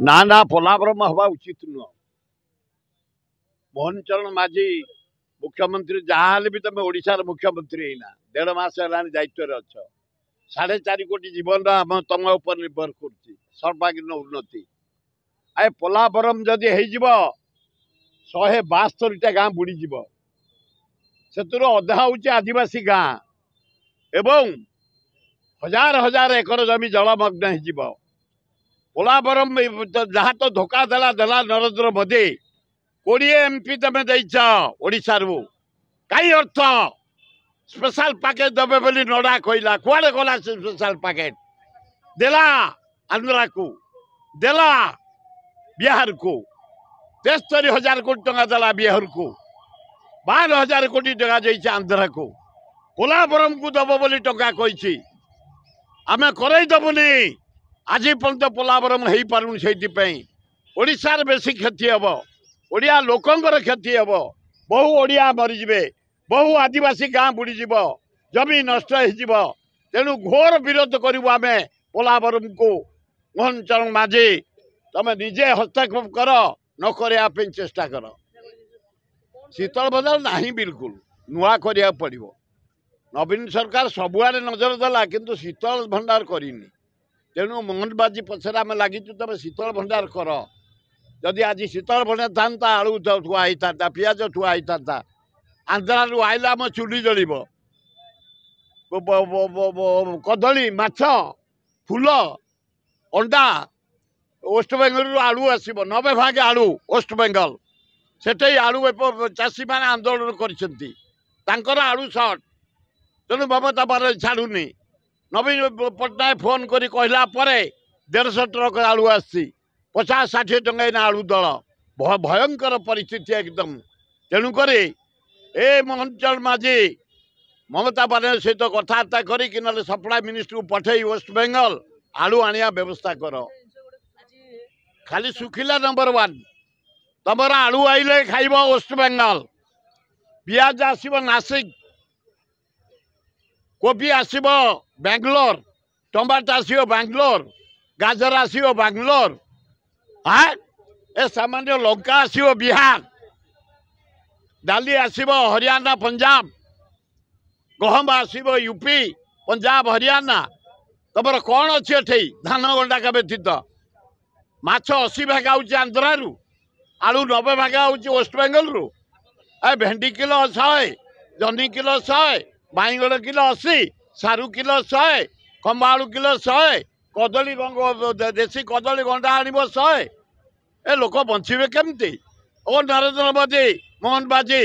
ना ना पोलाब्रह्म हवा उचित नुह। मोहन चरण माझी मुख्यमंत्री जहाँ भी तुम ओडार मुख्यमंत्री है 1.5 मास दायित्व अच्छ 4.5 कोटी जीवन आम तुम उपर निर्भर कर सर्वांगीन उन्नति आए पोलाब्रह्म जदि हो 172 गाँ बुड़ीज से अधा हूँ आदिवासी गाँ एवं हजार हजार एकर जमी जलमग्न हो पोलाब्रह्म जहाँ तो धोखा देला देला नरेंद्र मोदी 20 MP तुम देशा कई अर्थ स्पेशल पैकेज देवे बोली नडा कहला कुआडे गला स्पेशल पैकेज देला आंध्रा को देला बिहार को 73,000 कोटी टंका देला बिहार को 12,000 कोटी टंका जाइए आंध्रा को पोलाब्रह्म को दब बोली टंका कही आम करईदबुनि आज पर्यंत पोलाब्रह्म हो पारुन से ओडार बेसी क्षति हम ओडिया लोकंकर क्षति हम बहु ओडिया मरीजे बहु आदिवासी गाँ बुड़ीज जमी नष्ट हो तेणु घोर विरोध करूँ आम पोलाब्रह्म को मोहन चरण माझी तुम निजे हस्तक्षेप कर न करने चेष्टा कर शीतल भंडार ना बिल्कुल नुआ करा पड़ो नवीन सरकार सबुआड़े नजर देला किंतु शीतल भंडार करनी तेणु मोहन बाजी पछरे आम लगी तुम शीतल भंडार कर जदि आज शीतल भंडार था आलू थुआई था पिज थुआई था आंध्रा आइला आम चुली जल कदली माछ फूल अंडा वेस्ट बेंगल आलू आसब 90 भाग आलू वेस्ट बेंगल से आलू चाषी मैंने आंदोलन कर आलू सर्ट तेणु ममता बार छाड़ुनी नवीन पट्टनायक फोन कर कहला 150 ट्रक आलू आसी 50-60 टंका आलू दल भयंकर परिस्थिति एकदम तेणुक ए मोहन चरण माझी ममता बानर्जी सहित कथबार्ता कर सप्लाई मिनिस्टर को पठे वेस्ट बेंगल आलू आनिया व्यवस्था कर खाली सुखिला नंबर 1 तुम आलू आइले खाइब वेस्ट बेंगल पियाज आसब नासिक कोबी आसब बेंगलोर टमाटो आसब बेंगलोर गाजर आसब बेंगलोर हाँ ए सामान्य लंका आसब बिहार डाली आसब हरियाणा पंजाब गहम आसब यूपी पंजाब हरियाणा तुम कौन अच्छी एठे धान गंडाक व्यतीत माछ 80 भाग आउची आंध्रा रु आलू 90 भाग आउची वेस्ट बेंगल रु भेंडी किलो 100 जनी किलो 100 बैगण किलो 80 सारू किलो 100 कमालू किलो 100 कदली देशी कदली गंडा आनब 100 ए लोक बंचे केमती ओ नरेंद्र मोदी मोहन बाजी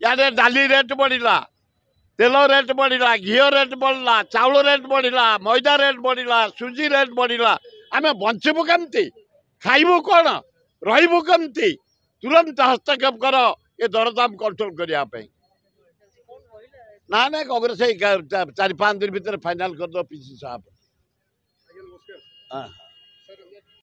यारे डाली रेट बढ़ला तेल रेट बढ़ला घी रेट बढ़ला चाउल रेट बढ़ला मैदा रेट बढ़ला सुजी रेट बढ़ला आम बंचबू केमती खाइबू कौन रहीबू केमती तुरंत हस्तक्षेप कर ये दरदाम कंट्रोल करने ना ना कांग्रेस 4-5 दिन भीतर फाइनल कर दो पीसी साहब। हाँ।